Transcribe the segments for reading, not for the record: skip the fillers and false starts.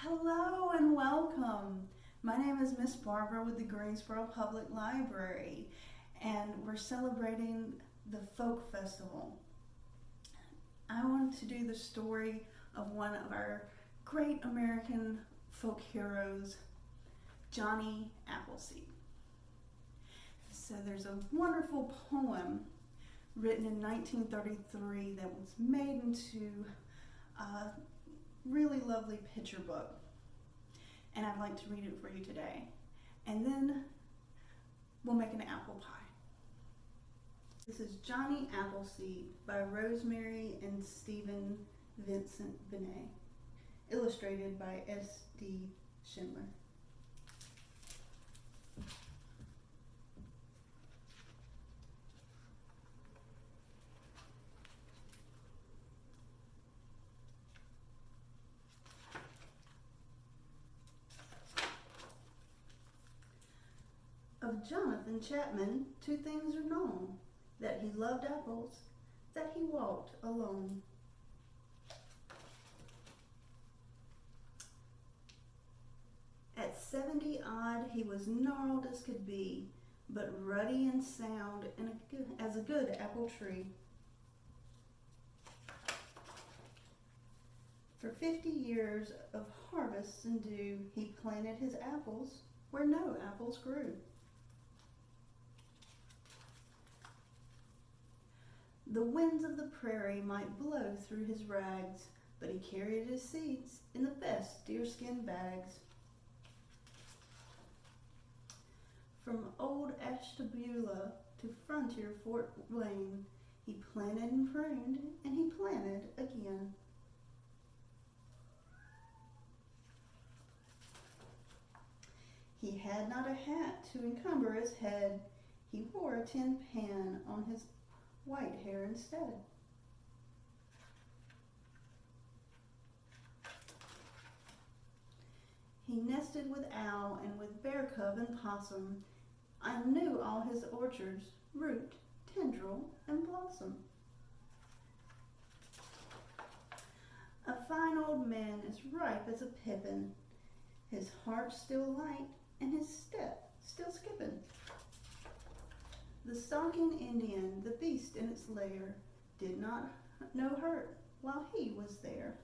Hello and welcome. My name is Miss Barbara with the Greensboro Public Library, and we're celebrating the Folk Festival. I wanted to do the story of one of our great American folk heroes, Johnny Appleseed. So there's a wonderful poem written in 1933 that was made into a really lovely picture book, and I'd like to read it for you today, and then we'll make an apple pie. This is Johnny Appleseed by Rosemary and Stephen Vincent Benet, illustrated by S.D. Schindler. Of Jonathan Chapman, two things are known: that he loved apples, that he walked alone. At 70 odd, he was gnarled as could be, but ruddy and sound and as a good apple tree. For 50 years of harvests and dew, he planted his apples where no apples grew. The winds of the prairie might blow through his rags, but he carried his seeds in the best deerskin bags. From old Ashtabula to frontier Fort Wayne, he planted and pruned, and he planted again. He had not a hat to encumber his head. He wore a tin pan on his white hair instead. He nested with owl and with bear cub and possum. I knew all his orchards, root, tendril, and blossom. A fine old man is ripe as a pippin, his heart still light and his step still skipping. The stalking Indian, the beast in its lair, did not know hurt while he was there.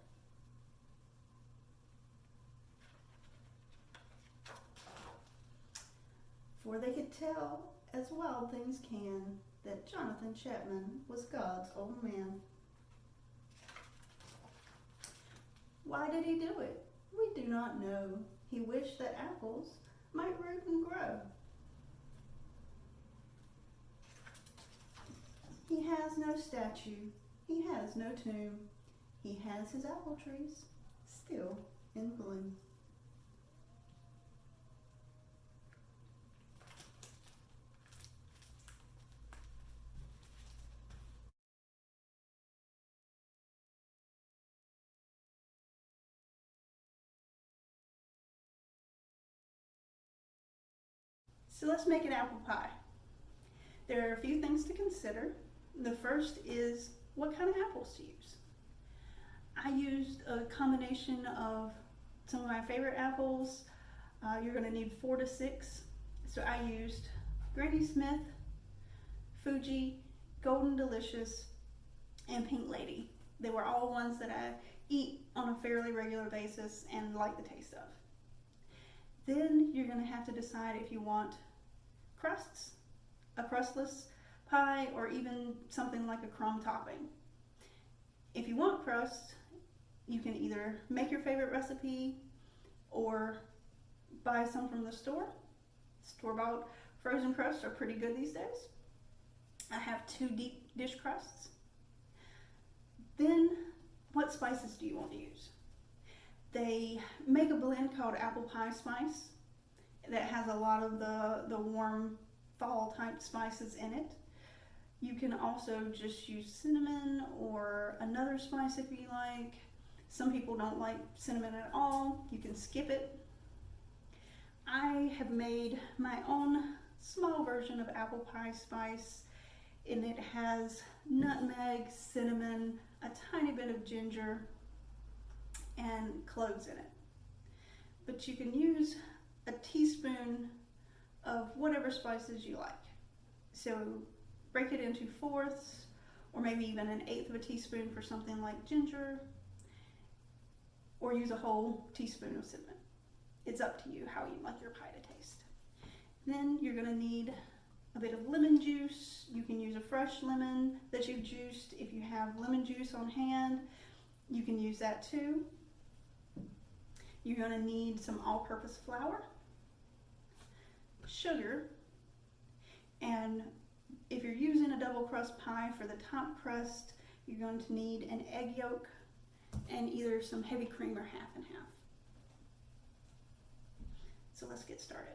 For they could tell, as wild things can, that Jonathan Chapman was God's old man. Why did he do it? We do not know. He wished that apples might root and grow. He has no statue, he has no tomb, he has his apple trees still in bloom. So let's make an apple pie. There are a few things to consider. The first is what kind of apples to use. I used a combination of some of my favorite apples. You're going to need 4 to 6. So I used Granny Smith, Fuji, Golden Delicious, and Pink Lady. They were all ones that I eat on a fairly regular basis and like the taste of. Then you're going to have to decide if you want crusts, a crustless pie, or even something like a crumb topping. If you want crust, you can either make your favorite recipe or buy some from the store. Store-bought frozen crusts are pretty good these days. I have 2 deep dish crusts. Then, what spices do you want to use? They make a blend called apple pie spice that has a lot of the warm fall type spices in it. You can also just use cinnamon or another spice if you like. Some people don't like cinnamon at all. You can skip it. I have made my own small version of apple pie spice, and it has nutmeg, cinnamon, a tiny bit of ginger, and cloves in it. but you can use a teaspoon of whatever spices you like. So break it into fourths, or maybe even an eighth of a teaspoon for something like ginger, or use a whole teaspoon of cinnamon. It's up to you how you like your pie to taste. Then you're going to need a bit of lemon juice. You can use a fresh lemon that you've juiced. If you have lemon juice on hand, you can use that too. You're going to need some all-purpose flour, sugar, and if you're using a double crust pie for the top crust, you're going to need an egg yolk and either some heavy cream or half and half. So let's get started.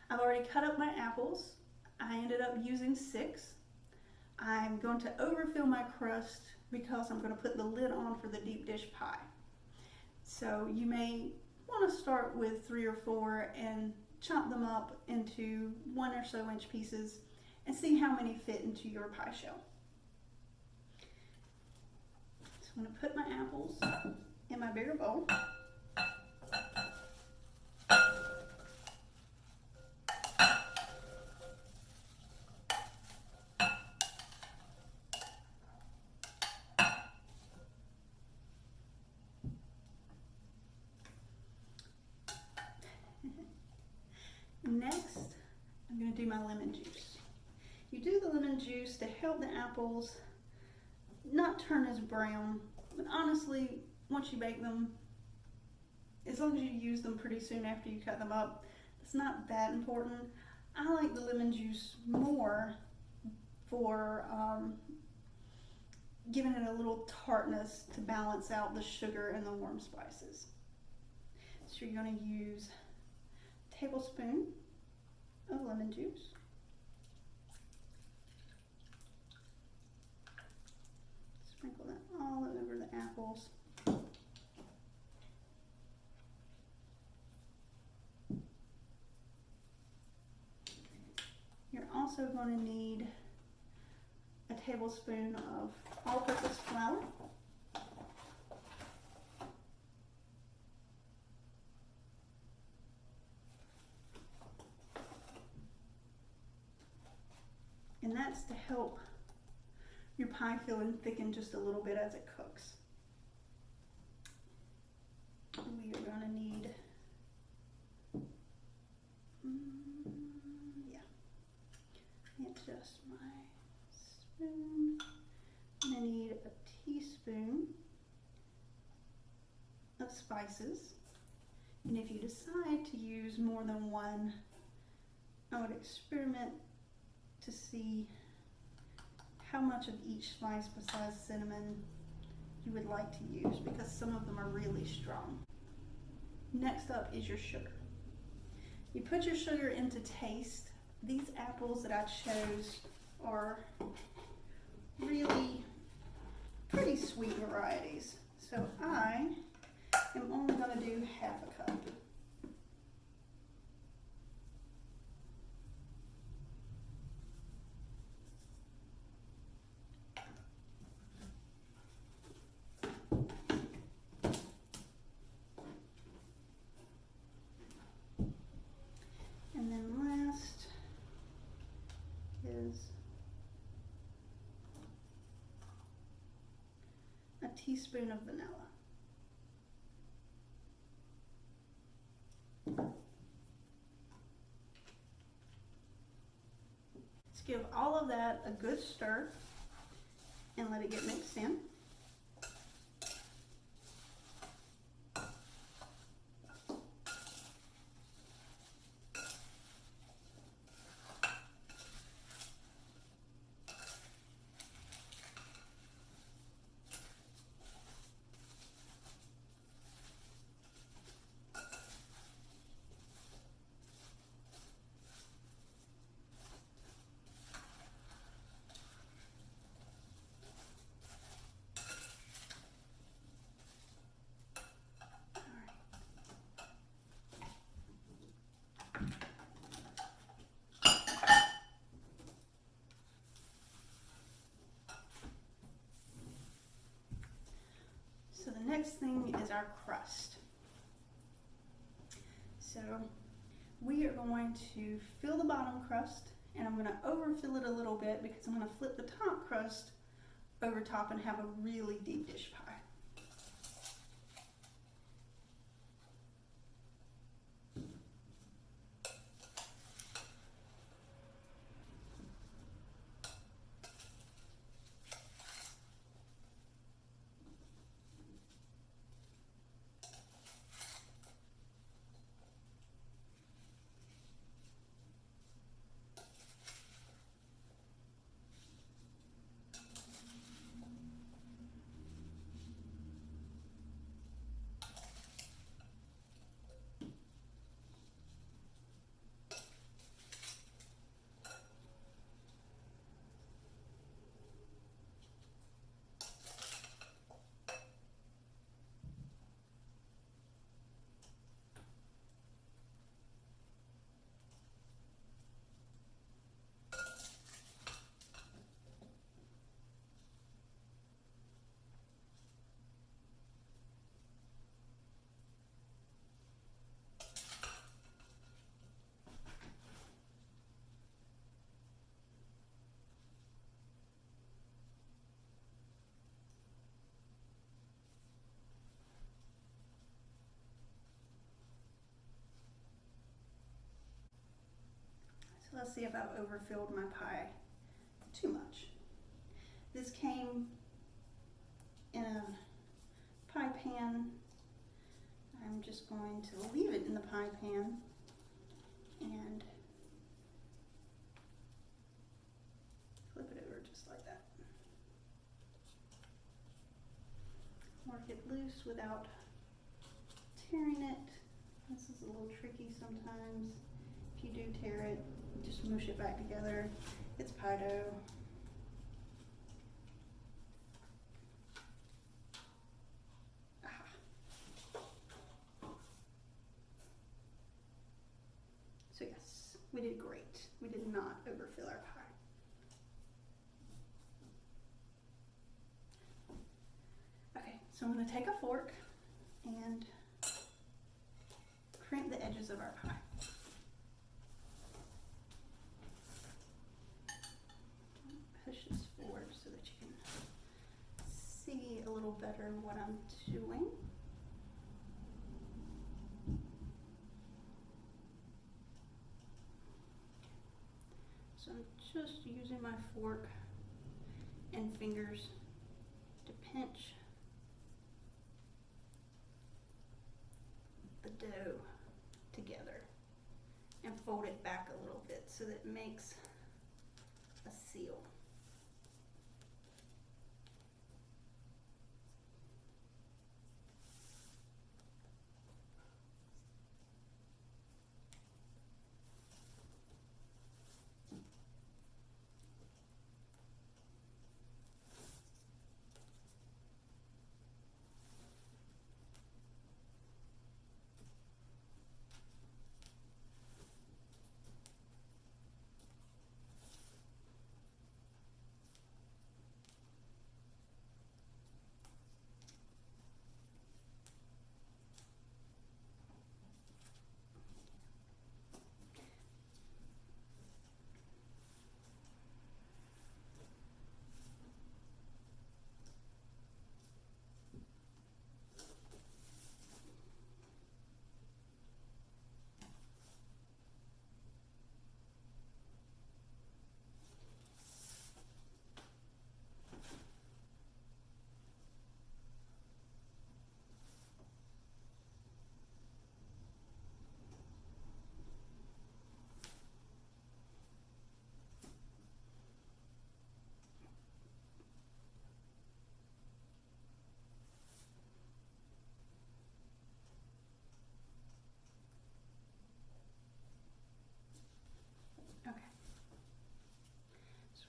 I've already cut up my apples. I ended up using 6. I'm going to overfill my crust because I'm going to put the lid on for the deep dish pie. So you may want to start with 3 or 4 and chop them up into 1 or so inch pieces and see how many fit into your pie shell. So I'm going to put my apples in my bigger bowl. Next, I'm going to do my lemon juice. You do the lemon juice to help the apples not turn as brown, but honestly, once you bake them, as long as you use them pretty soon after you cut them up, it's not that important. I like the lemon juice more for giving it a little tartness to balance out the sugar and the warm spices. So you're going to use a tablespoon of lemon juice. Sprinkle that all over the apples. You're also going to need a tablespoon of all-purpose flour. And that's to help your pie filling thicken just a little bit as it cooks. We are going to need, adjust my spoon. I'm going to need a teaspoon of spices. And if you decide to use more than one, I would experiment to see how much of each spice besides cinnamon you would like to use, because some of them are really strong. Next up is your sugar. You put your sugar into taste. These apples that I chose are really pretty sweet varieties, so I am only going to do half a cup. And then last is a teaspoon of vanilla. Let's give all of that a good stir and let it get mixed in. So the next thing is our crust. So we are going to fill the bottom crust, and I'm going to overfill it a little bit because I'm going to flip the top crust over top and have a really deep dish pie. So let's see if I've overfilled my pie too much. This came in a pie pan. I'm just going to leave it in the pie pan and flip it over just like that. Work it loose without tearing it. This is a little tricky sometimes. If you do tear it, just mush it back together. It's pie dough. So yes, we did great. We did not overfill our pie. Okay, so I'm going to take a fork and crimp the edges of our pie. Push this forward so that you can see a little better what I'm doing. So I'm just using my fork and fingers to pinch the dough together and fold it back a little bit so that it makes a seal.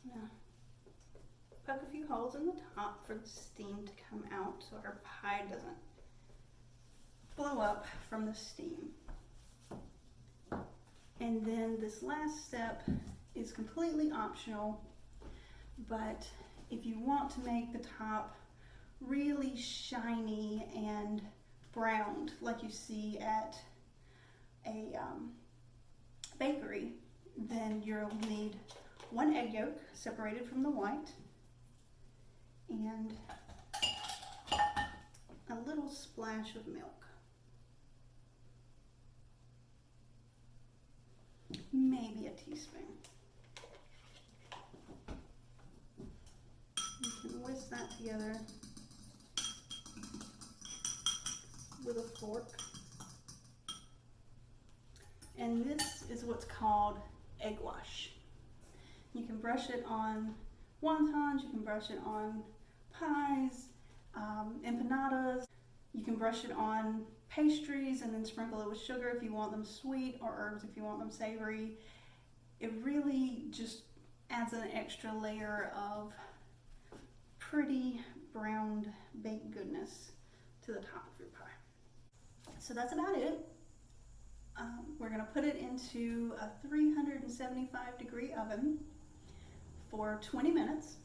Now, poke a few holes in the top for the steam to come out so our pie doesn't blow up from the steam. And then this last step is completely optional, but if you want to make the top really shiny and browned like you see at a bakery, then you'll need 1 egg yolk separated from the white and a little splash of milk. Maybe a teaspoon. You can whisk that together with a fork. And this is what's called egg wash. You can brush it on wontons, you can brush it on pies, empanadas. You can brush it on pastries and then sprinkle it with sugar if you want them sweet, or herbs if you want them savory. It really just adds an extra layer of pretty browned baked goodness to the top of your pie. So that's about it. We're going to put it into a 375-degree oven for 20 minutes.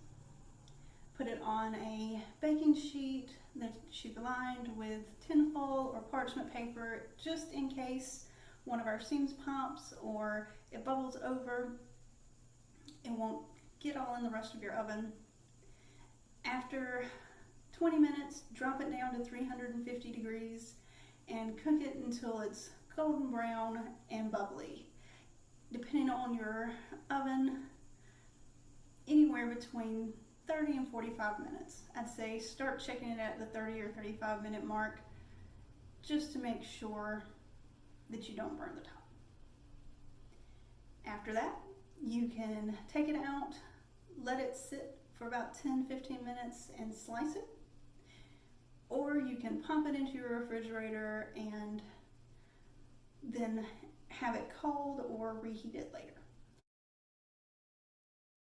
Put it on a baking sheet that should be lined with tinfoil or parchment paper, just in case one of our seams pops or it bubbles over. It won't get all in the rest of your oven. After 20 minutes, drop it down to 350 degrees and cook it until it's golden brown and bubbly. Depending on your oven, anywhere between 30 and 45 minutes. I'd say start checking it at the 30 or 35 minute mark just to make sure that you don't burn the top. After that, you can take it out, let it sit for about 10-15 minutes and slice it, or you can pop it into your refrigerator and then have it cold or reheat it later.